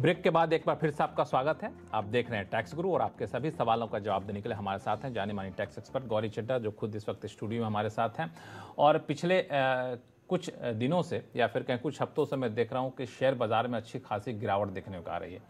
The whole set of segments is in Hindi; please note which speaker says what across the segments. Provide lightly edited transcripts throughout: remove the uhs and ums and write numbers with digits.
Speaker 1: ब्रेक के बाद एक बार फिर से आपका स्वागत है। आप देख रहे हैं टैक्स गुरु और आपके सभी सवालों का जवाब देने के लिए हमारे साथ हैं जाने मानी टैक्स एक्सपर्ट गौरी चड्ढा, जो खुद इस वक्त स्टूडियो में हमारे साथ हैं। और पिछले कुछ दिनों से या फिर कहीं कुछ हफ्तों से मैं देख रहा हूं कि शेयर बाजार में अच्छी खासी गिरावट देखने को आ रही है।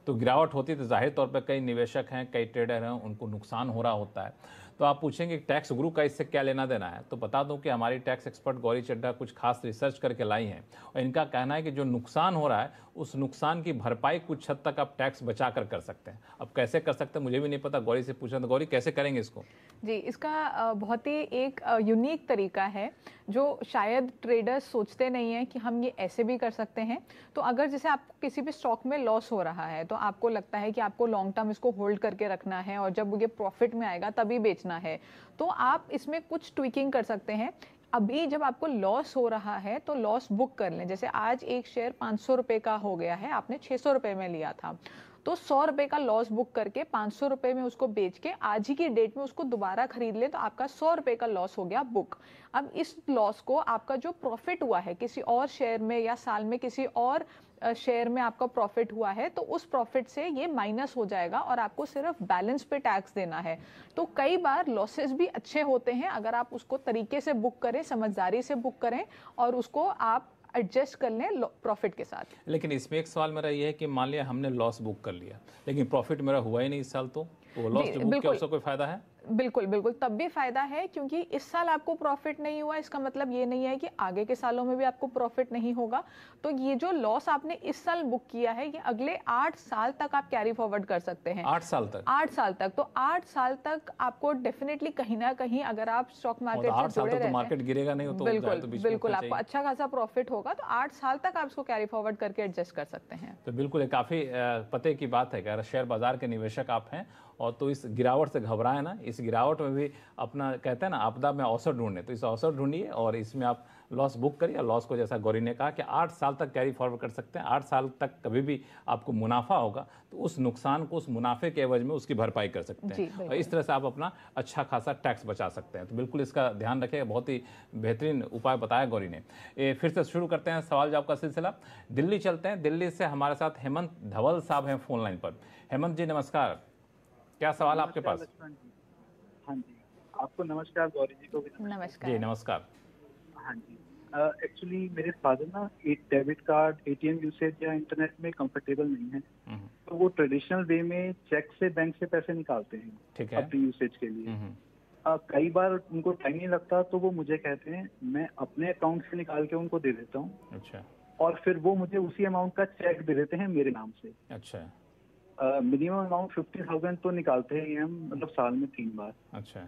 Speaker 1: तो गिरावट होती तो जाहिर तौर पर कई निवेशक हैं, कई ट्रेडर हैं, उनको नुकसान हो रहा होता है। तो आप पूछेंगे टैक्स गुरु का इससे क्या लेना देना है, तो बता दूं कि हमारी टैक्स एक्सपर्ट गौरी चड्ढा कुछ खास रिसर्च करके लाई हैं और इनका कहना है कि जो नुकसान हो रहा है उस नुकसान की भरपाई कुछ हद तक आप टैक्स बचा कर सकते हैं। अब कैसे कर सकते हैं मुझे भी नहीं पता, गौरी से पूछना। तो गौरी, कैसे करेंगे इसको?
Speaker 2: जी, इसका बहुत ही एक यूनिक तरीका है जो शायद ट्रेडर्स सोचते नहीं हैं कि हम ये ऐसे भी कर सकते हैं। तो अगर जैसे आपको किसी भी स्टॉक में लॉस हो रहा है तो आपको लगता है कि आपको लॉन्ग टर्म इसको होल्ड करके रखना है और जब ये प्रॉफिट में आएगा तभी बेचना है, तो आप इसमें कुछ ट्विकिंग कर सकते हैं। अभी जब आपको लॉस हो रहा है तो लॉस बुक कर लें। जैसे आज एक शेयर 500 रुपए का हो गया है, आपने 600 रुपए में लिया था, तो 100 रुपए का लॉस बुक करके 500 रुपए में उसको बेच के आज ही की डेट में उसको दोबारा खरीद ले तो आपका 100 रुपए का लॉस हो गया बुक। अब इस लॉस को आपका जो प्रॉफिट हुआ है किसी और शेयर में या साल में किसी और शेयर में आपका प्रॉफिट हुआ है तो उस प्रॉफिट से ये माइनस हो जाएगा और आपको सिर्फ बैलेंस पे टैक्स देना है। तो कई बार लॉसेस भी अच्छे होते हैं अगर आप उसको तरीके से बुक करें, समझदारी से बुक करें और उसको आप एडजस्ट कर लें प्रॉफिट के साथ।
Speaker 1: लेकिन इसमें एक सवाल मेरा ये है कि मान लिया हमने लॉस बुक कर लिया लेकिन प्रॉफिट मेरा हुआ ही नहीं इस साल, तो वो लॉस जो बुक किया उसका कोई फायदा है?
Speaker 2: बिल्कुल बिल्कुल, तब भी फायदा है क्योंकि इस साल आपको प्रॉफिट नहीं हुआ, इसका मतलब ये नहीं है कि आगे के सालों में भी आपको प्रॉफिट नहीं होगा। तो ये जो लॉस आपने इस साल बुक किया है ये अगले 8 साल तक आप कैरी फॉरवर्ड कर सकते हैं।
Speaker 1: 8 साल तक?
Speaker 2: 8 साल तक। तो 8 साल तक आपको डेफिनेटली कहीं ना कहीं अगर आप स्टॉक मार्केट से जुड़े रहते हैं,
Speaker 1: मार्केट गिरेगा नहीं तो
Speaker 2: बिल्कुल आपको अच्छा खासा प्रॉफिट होगा। तो 8 साल तक आप इसको कैरी फॉरवर्ड करके एडजस्ट कर सकते हैं।
Speaker 1: तो बिल्कुल काफी पते की बात है कि अगर शेयर बाजार के निवेशक आप हैं और तो इस गिरावट से घबराए ना, इस गिरावट में भी अपना कहते हैं ना आपदा में अवसर ढूंढने, तो इस अवसर ढूंढिए और इसमें आप लॉस बुक करिए। लॉस को जैसा गौरी ने कहा कि 8 साल तक कैरी फॉरवर्ड कर सकते हैं। 8 साल तक कभी भी आपको मुनाफा होगा तो उस नुकसान को उस मुनाफे के एवज में उसकी भरपाई कर सकते हैं और इस तरह से आप अपना अच्छा खासा टैक्स बचा सकते हैं। तो बिल्कुल इसका ध्यान रखिएगा, बहुत ही बेहतरीन उपाय बताया गौरी ने। फिर से शुरू करते हैं सवाल जवाब का सिलसिला। दिल्ली चलते हैं। दिल्ली से हमारे साथ हेमंत धवल साहब हैं फोन लाइन पर। हेमंत जी नमस्कार, क्या सवाल आपके पास?
Speaker 3: हाँ जी, आपको नमस्कार, गौरी जी को भी
Speaker 2: नमस्कार।
Speaker 1: जी नमस्कार।
Speaker 3: हाँ जी, एक्चुअली मेरे फादर ना एक डेबिट कार्ड एटीएम यूसेज या इंटरनेट में कंफर्टेबल नहीं है, तो वो ट्रेडिशनल वे में चेक से बैंक से पैसे निकालते हैं।
Speaker 1: ठीक है।
Speaker 3: अपनी यूसेज के लिए कई बार उनको टाइम नहीं लगता तो वो मुझे कहते हैं मैं अपने अकाउंट से निकाल के उनको दे देता हूँ।
Speaker 1: अच्छा।
Speaker 3: और फिर वो मुझे उसी अमाउंट का चेक दे देते हैं मेरे नाम से।
Speaker 1: अच्छा।
Speaker 3: मिनिमम अमाउंट 50,000 तो निकालते हैं हम, मतलब साल में 3 बार।
Speaker 1: अच्छा।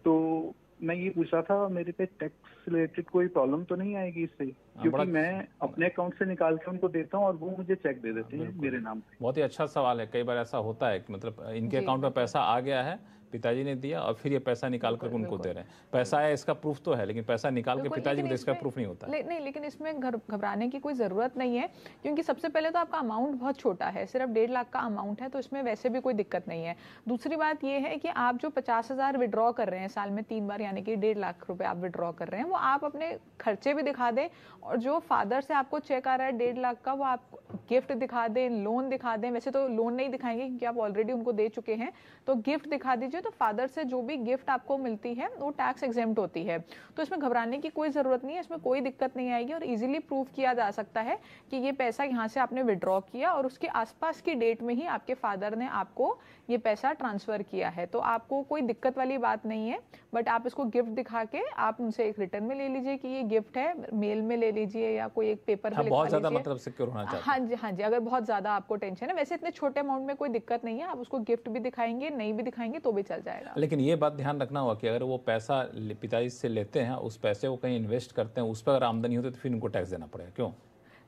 Speaker 3: तो मैं ये पूछ रहा था मेरे पे टैक्स रिलेटेड कोई प्रॉब्लम तो नहीं आएगी इससे, क्योंकि मैं अपने अकाउंट से निकाल के उनको देता हूँ और वो मुझे चेक दे देते हैं मेरे नाम पे।
Speaker 1: बहुत ही अच्छा सवाल है। कई बार ऐसा होता है कि मतलब इनके अकाउंट में पैसा आ गया है, पिताजी ने दिया और फिर ये पैसा निकाल कर उनको दे रहे हैं। पैसा आया इसका प्रूफ तो है, लेकिन पैसा निकाल के पिताजी को इसका प्रूफ नहीं होता।
Speaker 2: नहीं, लेकिन इसमें घबराने की कोई ज़रूरत नहीं है क्योंकि सबसे पहले तो आपका अमाउंट बहुत छोटा है, सिर्फ 1.5 लाख का अमाउंट है, तो इसमें वैसे भी कोई दिक्कत नहीं है। दूसरी बात ये है कि आप जो 50,000 विड्रॉ कर रहे हैं साल में 3 बार, यानी कि 1.5 लाख रुपए आप विड्रॉ कर रहे हैं, वो आप अपने खर्चे भी दिखा दें और जो फादर से आपको चेक आ रहा है 1.5 लाख का वो आप गिफ्ट दिखा दें, लोन दिखा दें। वैसे तो लोन नहीं दिखाएंगे क्योंकि आप ऑलरेडी उनको दे चुके हैं, तो गिफ्ट दिखा दीजिए। तो फादर से जो भी गिफ्ट आपको मिलती है वो टैक्स एग्जेम्प्ट होती है, तो इसमें घबराने की कोई जरूरत नहीं है। इसमें कोई दिक्कत नहीं आएगी और इजीली प्रूव किया जा सकता है कि ये पैसा यहाँ से आपने विड्रॉ किया और उसके आसपास की डेट में ही आपके फादर ने आपको ये पैसा ट्रांसफर किया है, तो आपको कोई दिक्कत वाली बात नहीं है। बट आप इसको गिफ्ट दिखा के आप उनसे एक रिटर्न में ले लीजिए कि ये गिफ्ट है, मेल में ले लीजिए या कोई एक पेपर पे लिखवा
Speaker 1: बहुत ज्यादा मतलब सिक्योर होना चाहिए।
Speaker 2: हाँ जी, हाँ जी, अगर बहुत ज्यादा आपको टेंशन है। वैसे इतने छोटे अमाउंट में कोई दिक्कत नहीं है, आप उसको गिफ्ट भी दिखाएंगे, नहीं भी दिखाएंगे तो भी चल जाएगा।
Speaker 1: लेकिन ये बात ध्यान रखना होगा कि अगर वो पैसा पिताजी से लेते हैं, उस पैसे को कहीं इन्वेस्ट करते हैं, उस पर अगर आमदनी होती है तो फिर उनको टैक्स देना पड़ेगा। क्यों?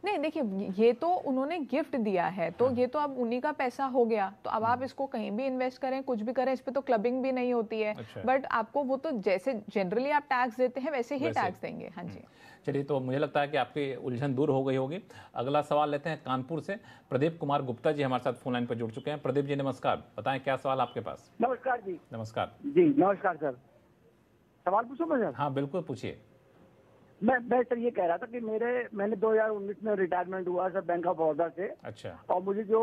Speaker 2: नहीं, देखिए ये तो उन्होंने गिफ्ट दिया है तो ये तो अब उन्हीं का पैसा हो गया, तो अब आप इसको कहीं भी इन्वेस्ट करें, कुछ भी करें, इस पे तो क्लबिंग भी नहीं होती है।
Speaker 1: अच्छा।
Speaker 2: बट आपको वो तो जैसे जनरली आप टैक्स देते हैं वैसे ही टैक्स देंगे। हाँ जी।
Speaker 1: चलिए, तो मुझे लगता है कि आपकी उलझन दूर हो गई होगी। अगला सवाल लेते हैं कानपुर से। प्रदीप कुमार गुप्ता जी हमारे साथ फोन लाइन पर जुड़ चुके हैं। प्रदीप जी नमस्कार, बताएं क्या सवाल आपके पास?
Speaker 4: नमस्कार जी।
Speaker 1: नमस्कार
Speaker 4: जी नमस्कार सर, सवाल पूछो मैं सर?
Speaker 1: हाँ बिल्कुल पूछिए।
Speaker 4: मैं सर ये कह रहा था कि मैंने 2019 में रिटायरमेंट हुआ सर बैंक ऑफ बड़ौदा से।
Speaker 1: अच्छा।
Speaker 4: और मुझे जो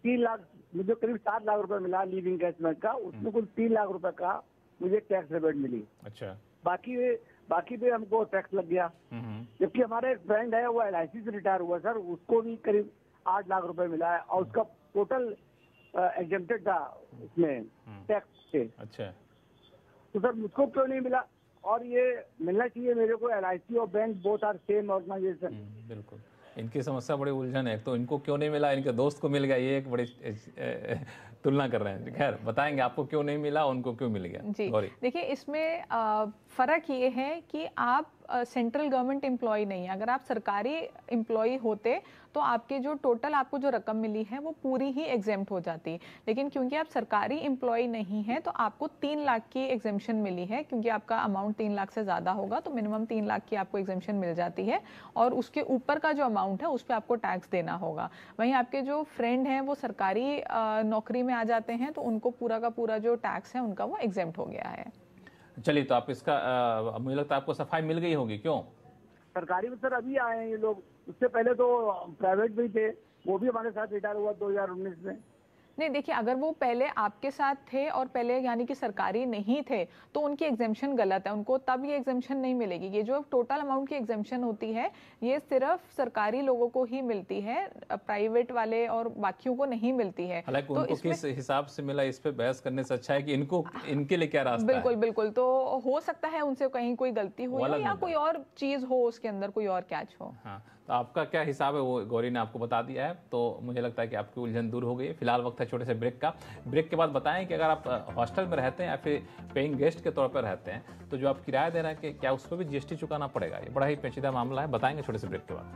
Speaker 4: 3 लाख, मुझे करीब 7 लाख रुपए मिला लीविंग कैशमेंट का, उसमें कुल 3 लाख रुपए का मुझे टैक्स रिबेट मिली।
Speaker 1: अच्छा।
Speaker 4: बाकी पे हमको टैक्स लग गया। जबकि हमारे एक फ्रेंड है वो LIC से रिटायर हुआ सर, उसको भी करीब 8 लाख रुपए मिला है और उसका टोटल एग्जेम्प्टेड था उसमें टैक्स से।
Speaker 1: अच्छा।
Speaker 4: तो सर मुझको क्यों नहीं मिला? और ये मिलना चाहिए मेरे को। LIC और bank both are same organisation.
Speaker 1: बिल्कुल, इनकी समस्या बड़ी उलझन है। तो इनको क्यों नहीं मिला, इनके दोस्त को मिल गया, ये एक बड़ी तुलना कर रहे हैं। खैर बताएंगे आपको क्यों नहीं मिला, उनको क्यों मिल गया।
Speaker 2: जी देखिए, इसमें फ़र्क ये है कि आप सेंट्रल गवर्नमेंट एम्प्लॉय नहीं है। अगर आप सरकारी एम्प्लॉय होते तो आपके जो टोटल आपको जो रकम मिली है वो पूरी ही एग्जेम्प्ट हो जाती। लेकिन क्योंकि आप सरकारी एम्प्लॉय नहीं है तो आपको 3 लाख की एग्जेम्पशन मिली है, क्योंकि आपका अमाउंट 3 लाख से ज़्यादा होगा तो मिनिमम 3 लाख की आपको एग्जेम्पशन मिल जाती है और उसके ऊपर का जो अमाउंट है उस पर आपको टैक्स देना होगा। वहीं आपके जो फ्रेंड हैं वो सरकारी नौकरी में आ जाते हैं तो उनको पूरा का पूरा जो टैक्स है उनका वो एग्जेम्प्ट हो गया है।
Speaker 1: चलिए, तो आप इसका मुझे लगता है आपको सफाई मिल गई होगी। क्यों?
Speaker 4: सरकारी में सर अभी आए हैं ये लोग, उससे पहले तो प्राइवेट भी थे, वो भी हमारे साथ रिटायर हुआ 2019 में।
Speaker 2: नहीं देखिए, अगर वो पहले आपके साथ थे और पहले यानी कि सरकारी नहीं थे तो उनकी एग्जेम्पशन गलत है, उनको तब ये एग्जेम्पशन नहीं मिलेगी। ये जो टोटल अमाउंट की एग्जेम्पशन होती है ये सिर्फ सरकारी लोगों को ही मिलती है, प्राइवेट वाले और बाकियों को नहीं मिलती है।
Speaker 1: हालांकि
Speaker 2: तो
Speaker 1: उनको किस हिसाब से मिला, इस पे बहस करने से अच्छा है कि इनके लिए क्या रास्ता
Speaker 2: बिल्कुल
Speaker 1: है।
Speaker 2: बिल्कुल, तो हो सकता है उनसे कहीं कोई गलती हुई हो या कोई और चीज हो, उसके अंदर कोई और कैच हो।
Speaker 1: हाँ, तो आपका क्या हिसाब है वो गौरी ने आपको बता दिया है, तो मुझे लगता है कि आपकी उलझन दूर हो गई है। फिलहाल वक्त है छोटे से ब्रेक का। ब्रेक के बाद बताएं कि अगर आप हॉस्टल में रहते हैं या फिर पेइंग गेस्ट के तौर पर रहते हैं तो जो आप किराया दे रहे हैं कि क्या उस पर भी GST चुकाना पड़ेगा। ये बड़ा ही पेचीदा मामला है, बताएंगे छोटे से ब्रेक के बाद।